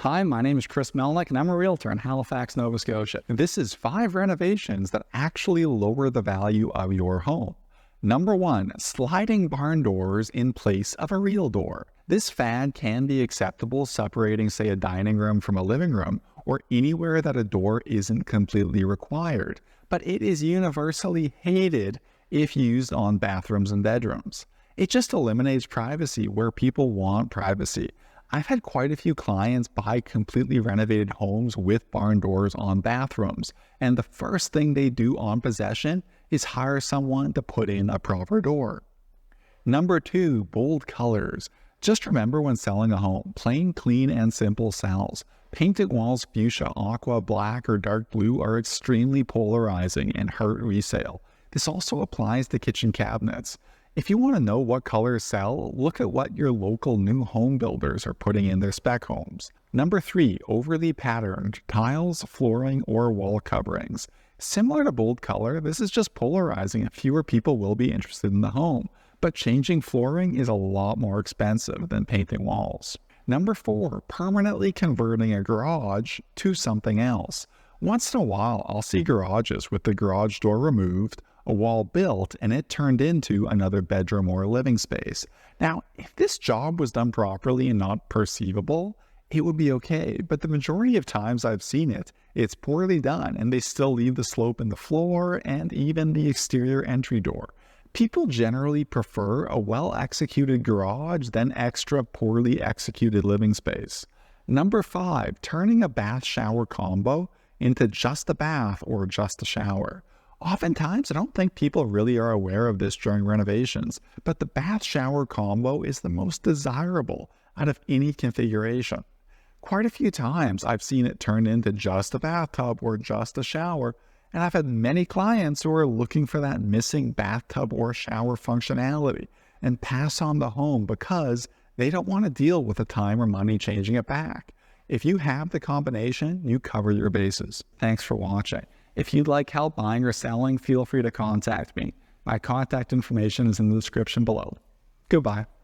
Hi, my name is Chris Melnick, and I'm a realtor in Halifax, Nova Scotia. This is 5 renovations that actually lower the value of your home. Number 1, sliding barn doors in place of a real door. This fad can be acceptable separating, say, a dining room from a living room, or anywhere that a door isn't completely required. But it is universally hated if used on bathrooms and bedrooms. It just eliminates privacy where people want privacy. I've had quite a few clients buy completely renovated homes with barn doors on bathrooms, and the first thing they do on possession is hire someone to put in a proper door. Number 2, bold colors. Just remember when selling a home, plain, clean, and simple sells. Painted walls, fuchsia, aqua, black, or dark blue are extremely polarizing and hurt resale. This also applies to kitchen cabinets. If you want to know what colors sell, look at what your local new home builders are putting in their spec homes. Number 3, overly patterned tiles, flooring, or wall coverings. Similar to bold color, this is just polarizing and fewer people will be interested in the home. But changing flooring is a lot more expensive than painting walls. Number 4, permanently converting a garage to something else. Once in a while, I'll see garages with the garage door removed, a wall built, and it turned into another bedroom or living space. Now, if this job was done properly and not perceivable, it would be okay, but the majority of times I've seen it, it's poorly done, and they still leave the slope in the floor and even the exterior entry door. People generally prefer a well-executed garage than extra poorly executed living space. Number 5, turning a bath-shower combo into just a bath or just a shower. Oftentimes, I don't think people really are aware of this during renovations, but the bath-shower combo is the most desirable out of any configuration. Quite a few times, I've seen it turned into just a bathtub or just a shower, and I've had many clients who are looking for that missing bathtub or shower functionality and pass on the home because they don't want to deal with the time or money changing it back. If you have the combination, you cover your bases. Thanks for watching. If you'd like help buying or selling, feel free to contact me. My contact information is in the description below. Goodbye.